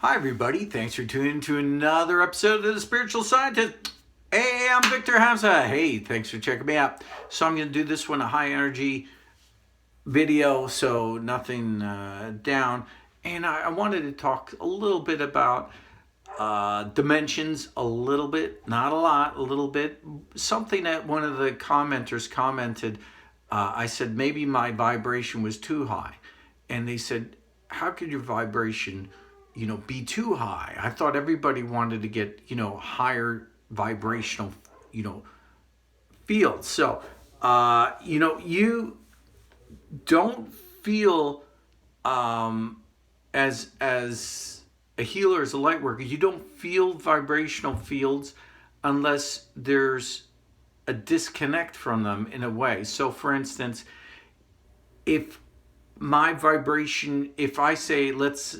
Hi, everybody. Thanks for tuning in to another episode of The Spiritual Scientist. Hey, I'm Victor Hamza. Hey, thanks for checking me out. So I'm going to do this one a high energy video, so nothing down. And I wanted to talk a little bit about dimensions, a little bit, not a lot, a little bit. Something that one of the commenters commented, I said, maybe my vibration was too high. And they said, how could your vibration be too high? I thought everybody wanted to get, higher vibrational, fields. So, you don't feel as a healer, as a light worker, you don't feel vibrational fields unless there's a disconnect from them in a way. So, for instance, if my vibration, if I say, let's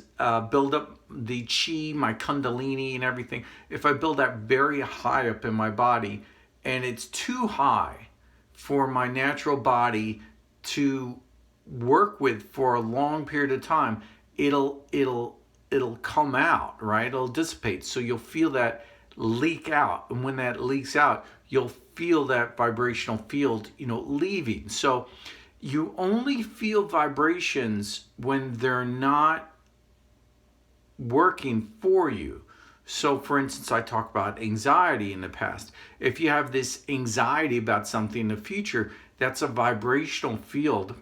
build up the chi, my kundalini and everything, if I build that very high up in my body and it's too high for my natural body to work with for a long period of time, it'll come out, right? It'll dissipate. So you'll feel that leak out. And when that leaks out, you'll feel that vibrational field, leaving. So you only feel vibrations when they're not working for you. So, for instance, I talked about anxiety in the past. If you have this anxiety about something in the future, that's a vibrational field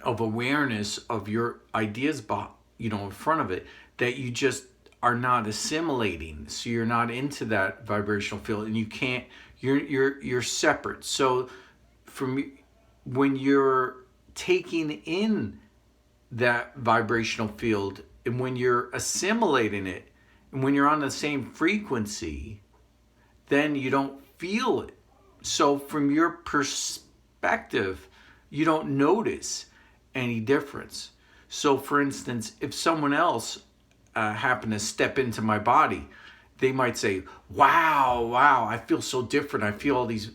of awareness of your ideas, in front of it, that you just are not assimilating. So you're not into that vibrational field, and you can't. You're separate. So, when you're taking in that vibrational field and when you're assimilating it and when you're on the same frequency, then you don't feel it. So from your perspective, you don't notice any difference. So for instance, if someone else happened to step into my body, they might say, wow, I feel so different. I feel all these,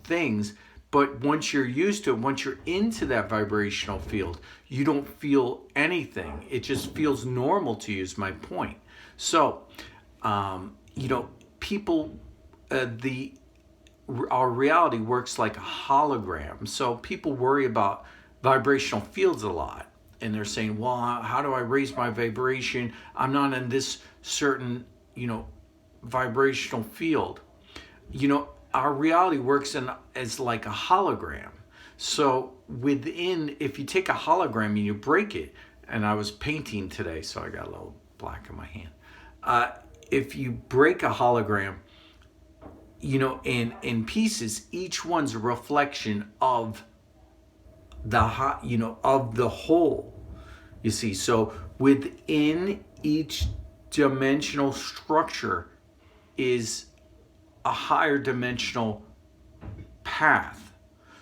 things. But once you're used to it, once you're into that vibrational field, you don't feel anything. It just feels normal to you, is my point. So, people, our reality works like a hologram. So people worry about vibrational fields a lot. And they're saying, well, how do I raise my vibration? I'm not in this certain, vibrational field. Our reality works as like a hologram. So if you take a hologram and you break it, and I was painting today, so I got a little black in my hand. If you break a hologram, in pieces, each one's a reflection of the whole. You see, so within each dimensional structure is a higher dimensional path.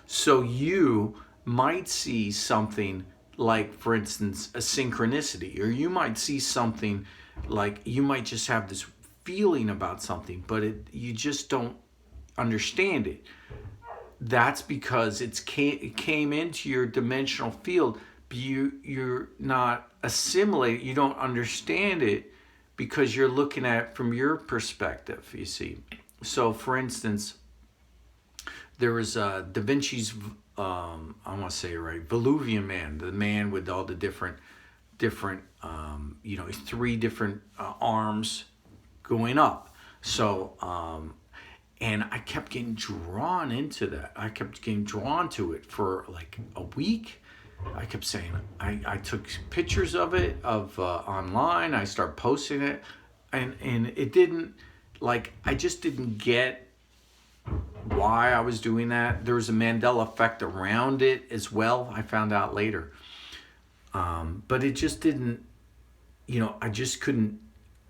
So you might see something like, for instance, a synchronicity, or you might see something like, you might just have this feeling about something, but you just don't understand it. That's because it came into your dimensional field, but you're not assimilating, you don't understand it because you're looking at it from your perspective, you see. So, for instance, there was Da Vinci's, I want to say it right, Veluvian Man, the man with all the different, three different arms going up. So, and I kept getting drawn into that. I kept getting drawn to it for like a week. I kept saying, I took pictures of it online. I started posting it, and it didn't. I just didn't get why I was doing that. There was a Mandela effect around it as well, I found out later. But it just didn't, I just couldn't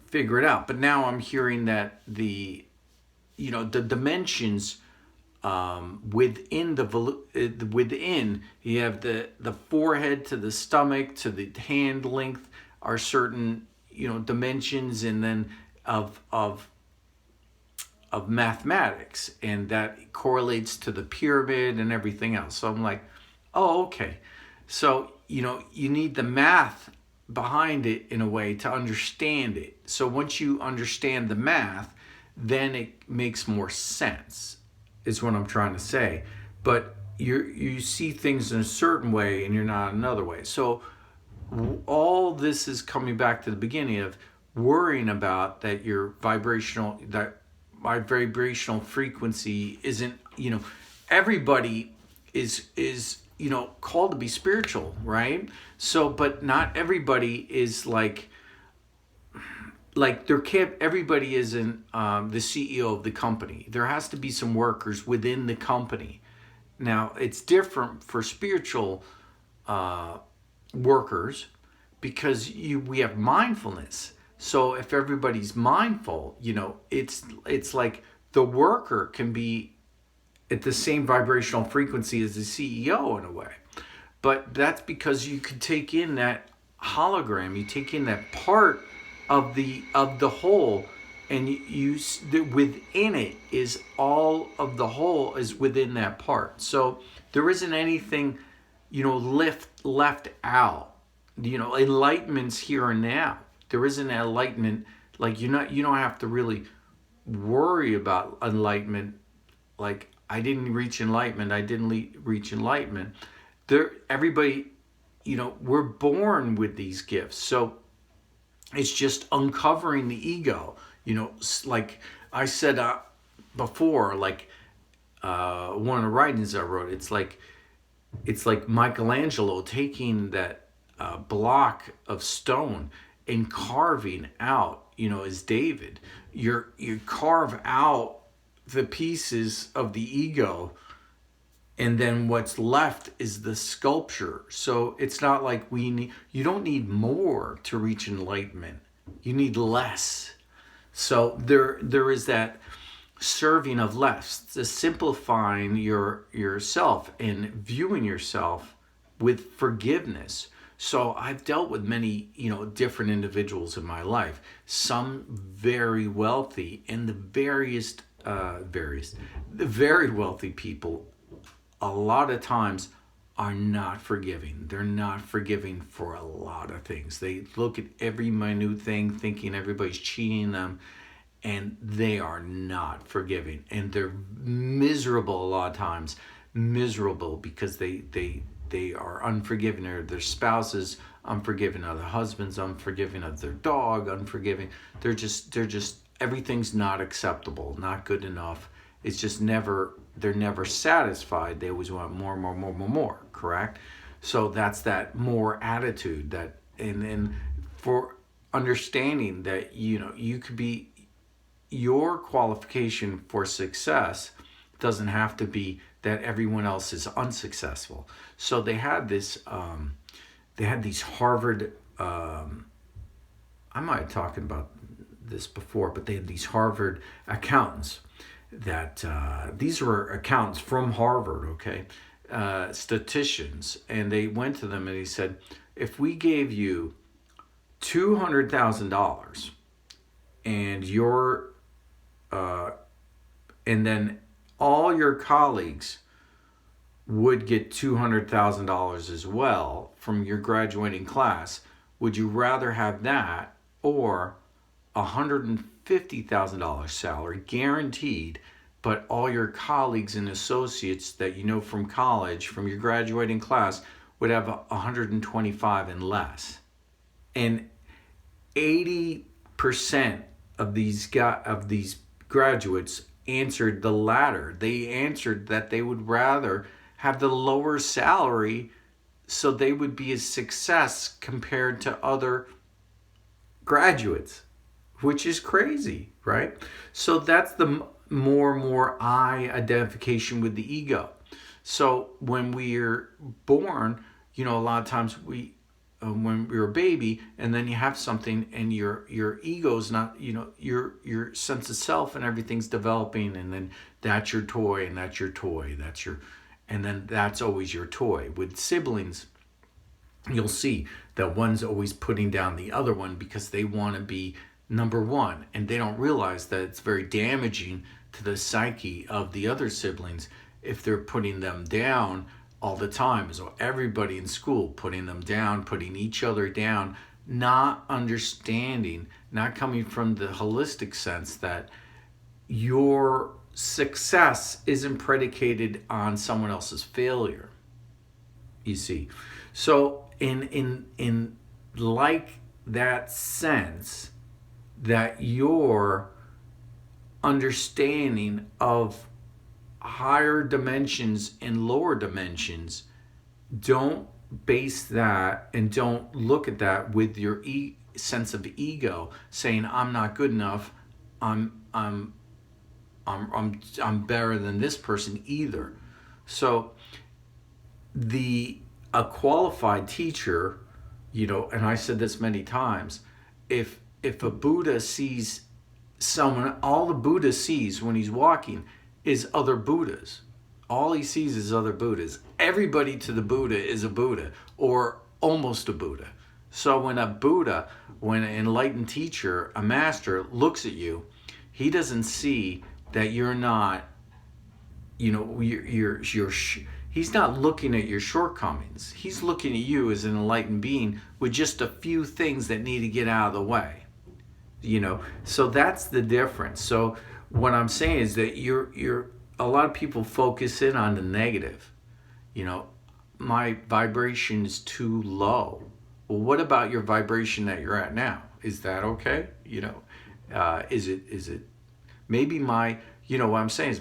figure it out. But now I'm hearing that the dimensions within, you have the forehead to the stomach to the hand length are certain, dimensions, and then of mathematics, and that correlates to the pyramid and everything else. So I'm like, oh, okay. So, you need the math behind it in a way to understand it. So once you understand the math, then it makes more sense, is what I'm trying to say. But you see things in a certain way and you're not another way. So all this is coming back to the beginning of worrying about that my vibrational frequency isn't, everybody is called to be spiritual, right? So but not everybody is like there can't everybody isn't the CEO of the company. There has to be some workers within the company. Now it's different for spiritual workers because we have mindfulness. So if everybody's mindful, it's like the worker can be at the same vibrational frequency as the CEO in a way. But that's because you can take in that hologram, you take in that part of the whole, and within it is all of the whole is within that part. So there isn't anything left out. Enlightenment's here and now. There isn't enlightenment, like you don't have to really worry about enlightenment. Like I didn't reach enlightenment, I didn't reach enlightenment. Everybody, we're born with these gifts. So it's just uncovering the ego. Like I said before, like one of the writings I wrote, it's like Michelangelo taking that block of stone and carving out, as David. You carve out the pieces of the ego, and then what's left is the sculpture. So it's not like you don't need more to reach enlightenment. You need less. So there is that serving of less, the simplifying yourself and viewing yourself with forgiveness. So I've dealt with many, different individuals in my life, some very wealthy, and the very wealthy people a lot of times are not forgiving. They're not forgiving for a lot of things. They look at every minute thing thinking everybody's cheating them, and they are not forgiving. And they're miserable a lot of times, miserable because they are unforgiving, or their spouses unforgiving, or their husbands unforgiving, of their dog unforgiving. They're just everything's not acceptable, not good enough. It's just they're never satisfied. They always want more, correct? So that's that more attitude, that and for understanding that you could be, your qualification for success doesn't have to be that everyone else is unsuccessful. So they had these Harvard, I might have talked about this before, but they had these Harvard accountants that these were accountants from Harvard, okay, statisticians, and they went to them and he said, if we gave you $200,000 and and then all your colleagues would get $200,000 as well from your graduating class, would you rather have that or $150,000 salary guaranteed, but all your colleagues and associates that from college, from your graduating class, would have 125 and less? And 80% of these graduates answered the latter. They answered that they would rather have the lower salary so they would be a success compared to other graduates, which is crazy, right? So that's the more I identification with the ego. So when we're born, a lot of times when we're a baby, and then you have something, and your ego's not, your sense of self and everything's developing, and then that's your toy, and that's your toy, and then that's always your toy. With siblings, you'll see that one's always putting down the other one because they want to be number one, and they don't realize that it's very damaging to the psyche of the other siblings if they're putting them down all the time. So everybody in school putting them down, putting each other down, not understanding, not coming from the holistic sense that your success isn't predicated on someone else's failure. You see, so in like that sense, that your understanding of higher dimensions and lower dimensions, don't base that and don't look at that with your sense of ego saying I'm not good enough, I'm I'm I'm better than this person either. So the a qualified teacher, and I said this many times, if a Buddha sees someone, all the Buddha sees when he's walking is other Buddhas. All he sees is other Buddhas. Everybody to the Buddha is a Buddha or almost a Buddha. So when an enlightened teacher, a master, looks at you, he doesn't see that you're not, he's not looking at your shortcomings. He's looking at you as an enlightened being with just a few things that need to get out of the way. So that's the difference. So what I'm saying is that you're a lot of people focus in on the negative. My vibration is too low. Well, what about your vibration that you're at now? Is that okay? Is it maybe what I'm saying is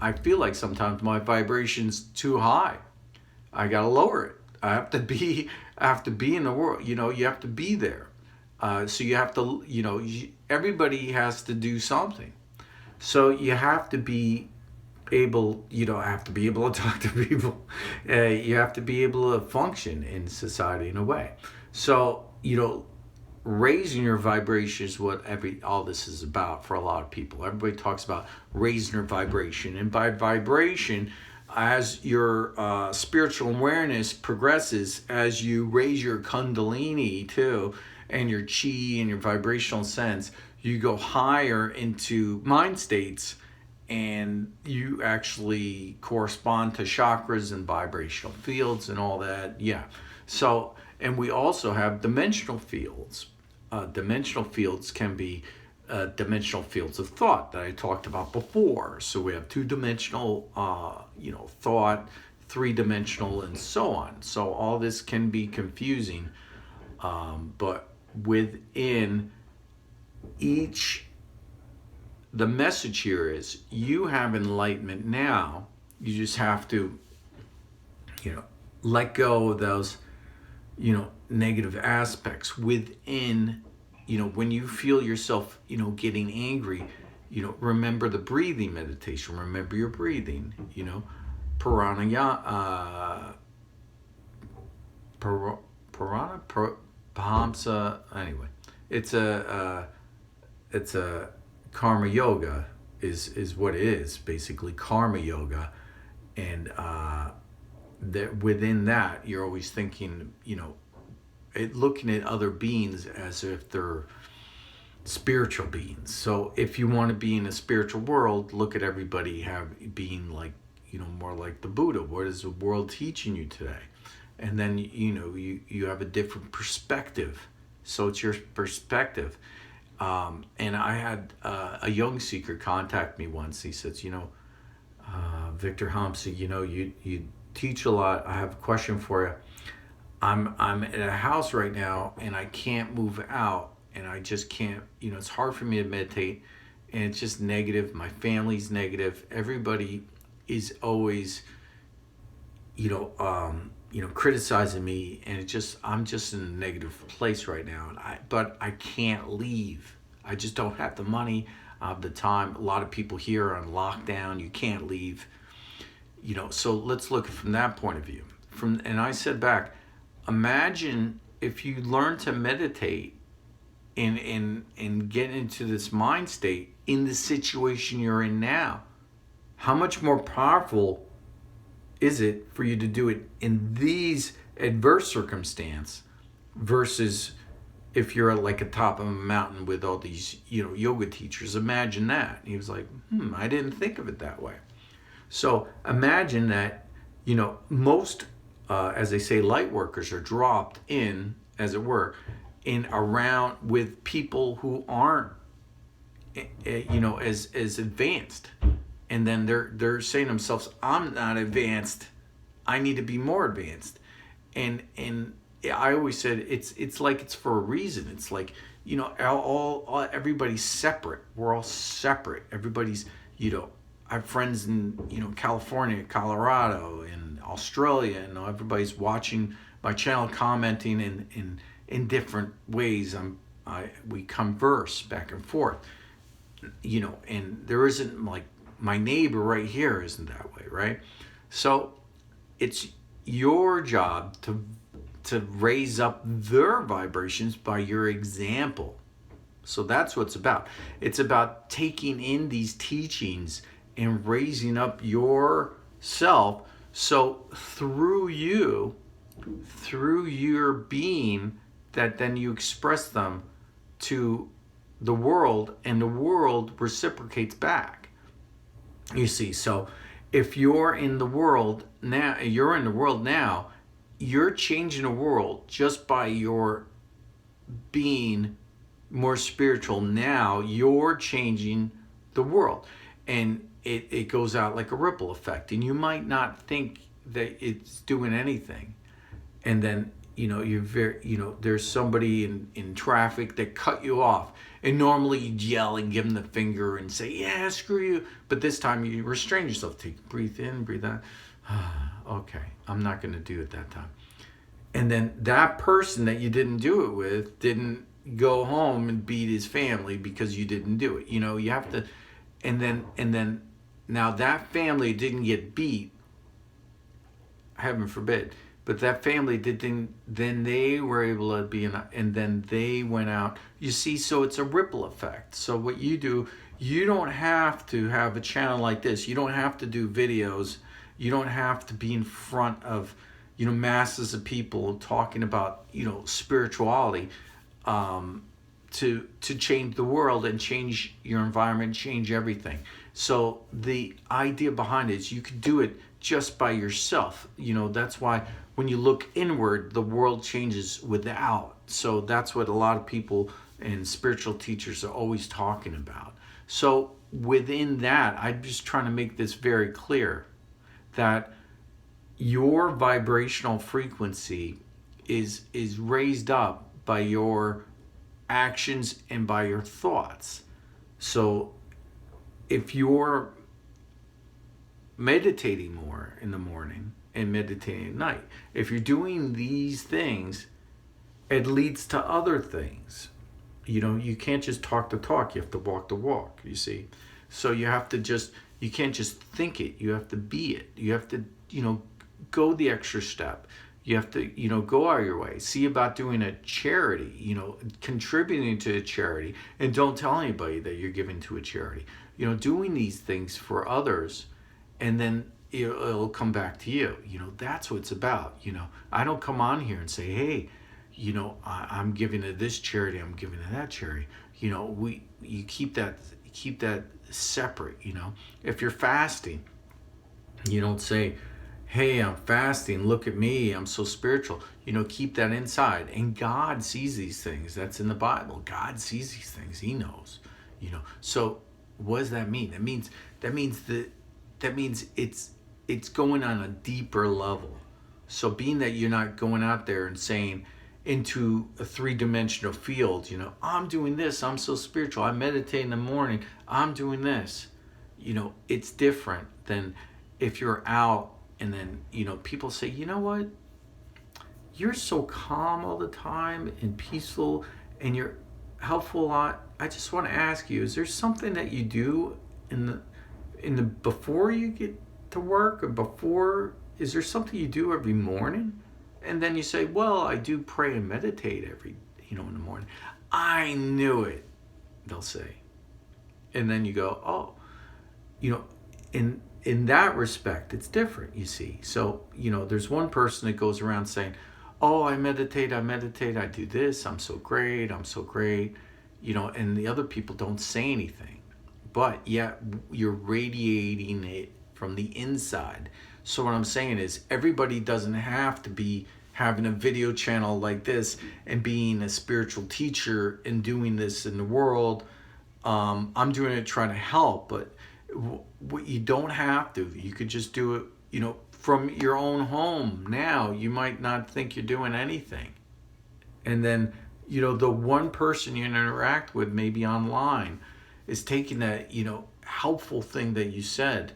I feel like sometimes my vibration's too high. I gotta lower it. I have to be in the world. You have to be there. So you have to, everybody has to do something. So you have to be able, have to be able to talk to people. You have to be able to function in society in a way. So, raising your vibration is what all this is about for a lot of people. Everybody talks about raising your vibration. And by vibration, as your spiritual awareness progresses, as you raise your kundalini too, and your chi and your vibrational sense, you go higher into mind states, and you actually correspond to chakras and vibrational fields and all that. Yeah. So, and we also have dimensional fields. Dimensional fields can be dimensional fields of thought that I talked about before. So we have two-dimensional, thought, three-dimensional, and so on. So all this can be confusing, but within each, the message here is you have enlightenment now. You just have to, let go of those, negative aspects within, when you feel yourself, getting angry, remember the breathing meditation. Remember your breathing, Pahamsa. Anyway, it's a karma yoga is what it is, basically karma yoga, and that within that you're always thinking, looking at other beings as if they're spiritual beings. So if you want to be in a spiritual world, look at everybody being like, more like the Buddha. What is the world teaching you today? And then you have a different perspective. So it's your perspective. And I had a young seeker contact me once. He says, Victor Hamsa, you teach a lot. I have a question for you. I'm at a house right now and I can't move out, and I just can't, it's hard for me to meditate, and it's just negative. My family's negative. Everybody is always, criticizing me, and I'm just in a negative place right now. But I can't leave. I just don't have the money, the time. A lot of people here are on lockdown. You can't leave. So let's look from that point of view. And I said back, imagine if you learn to meditate and get into this mind state in the situation you're in now. How much more powerful is it for you to do it in these adverse circumstances versus if you're at like a top of a mountain with all these, yoga teachers? Imagine that. And he was like, I didn't think of it that way. So imagine that, most, as they say, light workers are dropped in, as it were, in around with people who aren't as advanced, and then they're saying to themselves, I'm not advanced, I need to be more advanced. And I always said it's like it's for a reason. It's like, all everybody's separate. We're all separate. Everybody's, I have friends in, California, Colorado, and Australia, and everybody's watching my channel, commenting in different ways. We converse back and forth, and there isn't, like, my neighbor right here isn't that way, right? So it's your job to raise up their vibrations by your example. So that's what it's about. It's about taking in these teachings and raising up yourself. So through your being, that then you express them to the world, and the world reciprocates back. You see, so if you're in the world now, you're changing the world just by your being more spiritual. Now you're changing the world, and it goes out like a ripple effect, and you might not think that it's doing anything, and then there's somebody in traffic that cut you off, and normally you'd yell and give them the finger and say, yeah, screw you, but this time you restrain yourself. Breathe in, breathe out. Okay, I'm not going to do it that time. And then that person that you didn't do it with didn't go home and beat his family because you didn't do it. You have to, and then now that family didn't get beat, heaven forbid, but that family didn't, then they were able to be and then they went out. You see, so it's a ripple effect. So what you do, you don't have to have a channel like this. You don't have to do videos. You don't have to be in front of, masses of people talking about, spirituality, to change the world and change your environment, change everything. So the idea behind it is you could do it just by yourself. That's why when you look inward, the world changes without. So that's what a lot of people and spiritual teachers are always talking about. So within that, I'm just trying to make this very clear that your vibrational frequency is raised up by your actions and by your thoughts. So if you're meditating more in the morning and meditating at night, if you're doing these things, it leads to other things. You can't just talk the talk, you have to walk the walk, you see. So you can't just think it, you have to be it. You have to, go the extra step. You have to, go out of your way. See about doing a charity, contributing to a charity, and don't tell anybody that you're giving to a charity. Doing these things for others, and then it'll come back to you. That's what it's about. I don't come on here and say, hey, I'm giving to this charity, I'm giving to that charity. You keep that separate. If you're fasting, you don't say, hey, I'm fasting, look at me, I'm so spiritual. Keep that inside. And God sees these things. That's in the Bible. God sees these things. He knows. So what does that mean? That means it's going on a deeper level. So being that you're not going out there and saying into a three-dimensional field, I'm doing this, I'm so spiritual, I meditate in the morning, I'm doing this. It's different than if you're out and then, people say, you know what? You're so calm all the time and peaceful and you're helpful a lot. I just want to ask you, is there something that you do in the before you get to work, or is there something you do every morning? And then you say, well, I do pray and meditate every, in the morning. I knew it, they'll say. And then you go, oh, in that respect, it's different, you see. So, there's one person that goes around saying, oh, I meditate, I do this, I'm so great, and the other people don't say anything. But yet, you're radiating it from the inside. So what I'm saying is, everybody doesn't have to having a video channel like this and being a spiritual teacher and doing this in the world. I'm doing it trying to help, but what you don't have to. You could just do it, from your own home. Now you might not think you're doing anything, and then the one person you interact with, maybe online, is taking that helpful thing that you said,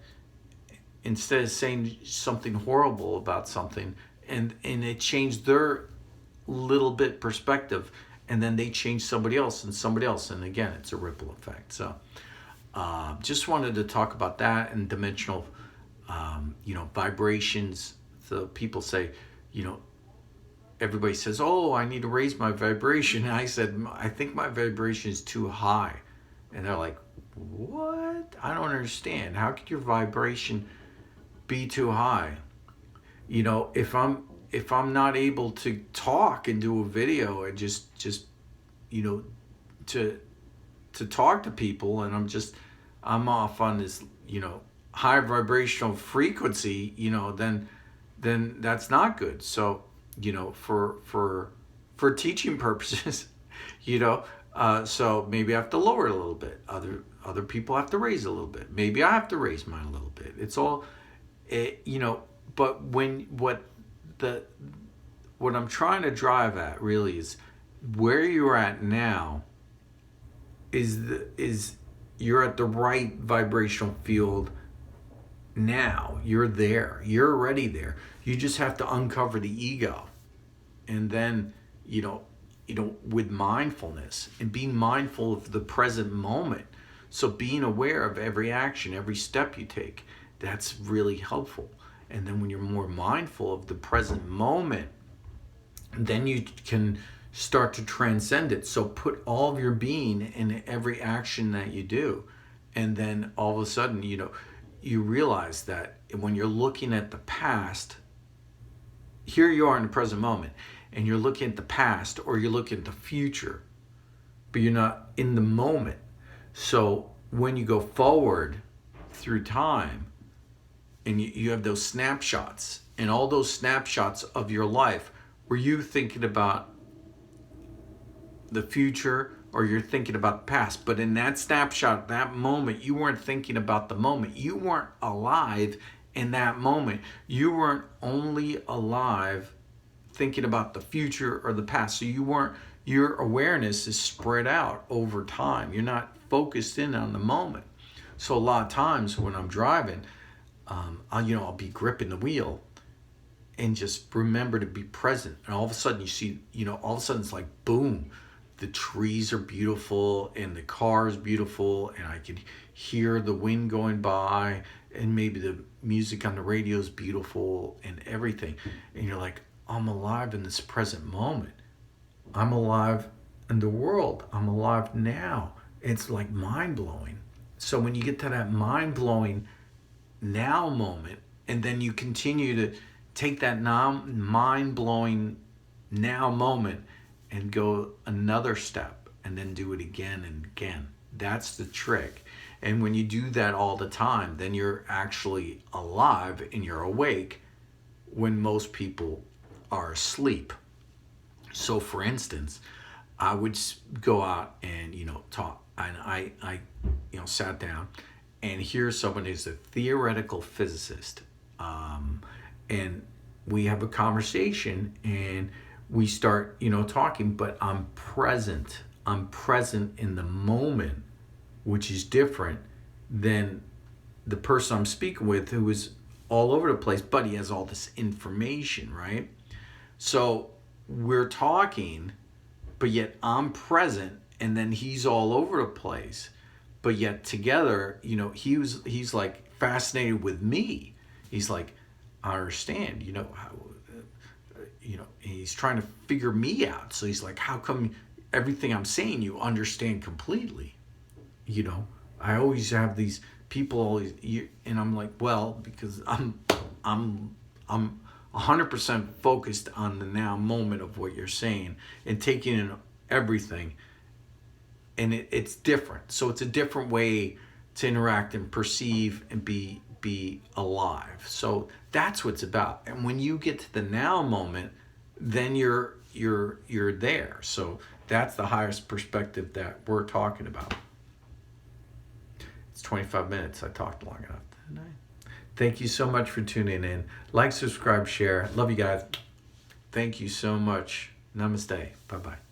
instead of saying something horrible about something, and it changed their little bit perspective, and then they change somebody else, and again, it's a ripple effect. So just wanted to talk about that, and dimensional vibrations. So people say, everybody says, oh, I need to raise my vibration, and I said, I think my vibration is too high. And they're like, what? I don't understand. How could your vibration be too high? If I'm not able to talk and do a video and just to talk to people, and I'm off on this high vibrational frequency, then that's not good. So for teaching purposes, so maybe I have to lower it a little bit. Other people have to raise it a little bit. Maybe I have to raise mine a little bit. It's all, but what I'm trying to drive at really is where you're at now is you're at the right vibrational field now. You're there. You're already there. You just have to uncover the ego, and then with mindfulness and being mindful of the present moment. So being aware of every action, every step you take, that's really helpful. And then when you're more mindful of the present moment, then you can start to transcend it. So put all of your being in every action that you do. And then all of a sudden, you realize that when you're looking at the past, here you are in the present moment, and you're looking at the past, or you're looking at the future, but you're not in the moment. So when you go forward through time, and you have those snapshots, and all those snapshots of your life, were you thinking about the future, or you're thinking about the past? But in that snapshot, that moment, you weren't thinking about the moment. You weren't alive in that moment. You weren't only alive thinking about the future or the past. So your awareness is spread out over time. You're not focused in on the moment. So a lot of times when I'm driving, I'll be gripping the wheel and just remember to be present. And all of a sudden you see, all of a sudden it's like, boom, the trees are beautiful and the car is beautiful, and I can hear the wind going by, and maybe the music on the radio is beautiful and everything. And you're like, I'm alive in this present moment. I'm alive in the world. I'm alive now. It's like mind-blowing. So when you get to that mind-blowing now moment, and then you continue to take that mind-blowing now moment and go another step, and then do it again and again. That's the trick. And when you do that all the time, then you're actually alive and you're awake when most people are asleep. So for instance, I would go out and talk, and I sat down, and here's someone who's a theoretical physicist, and we have a conversation, and we start talking, but I'm present in the moment, which is different than the person I'm speaking with, who is all over the place, but he has all this information, right? So we're talking, but yet I'm present, and then he's all over the place, but yet together, he's like fascinated with me. He's like, I understand, how, he's trying to figure me out. So he's like, how come everything I'm saying you understand completely? I always have these people and I'm like, well, because I'm 100% focused on the now moment of what you're saying and taking in everything. And it's different. So it's a different way to interact and perceive and be alive. So that's what it's about. And when you get to the now moment, then you're there. So that's the highest perspective that we're talking about. It's 25 minutes. I talked long enough, didn't I? Thank you so much for tuning in. Like, subscribe, share. Love you guys. Thank you so much. Namaste. Bye-bye.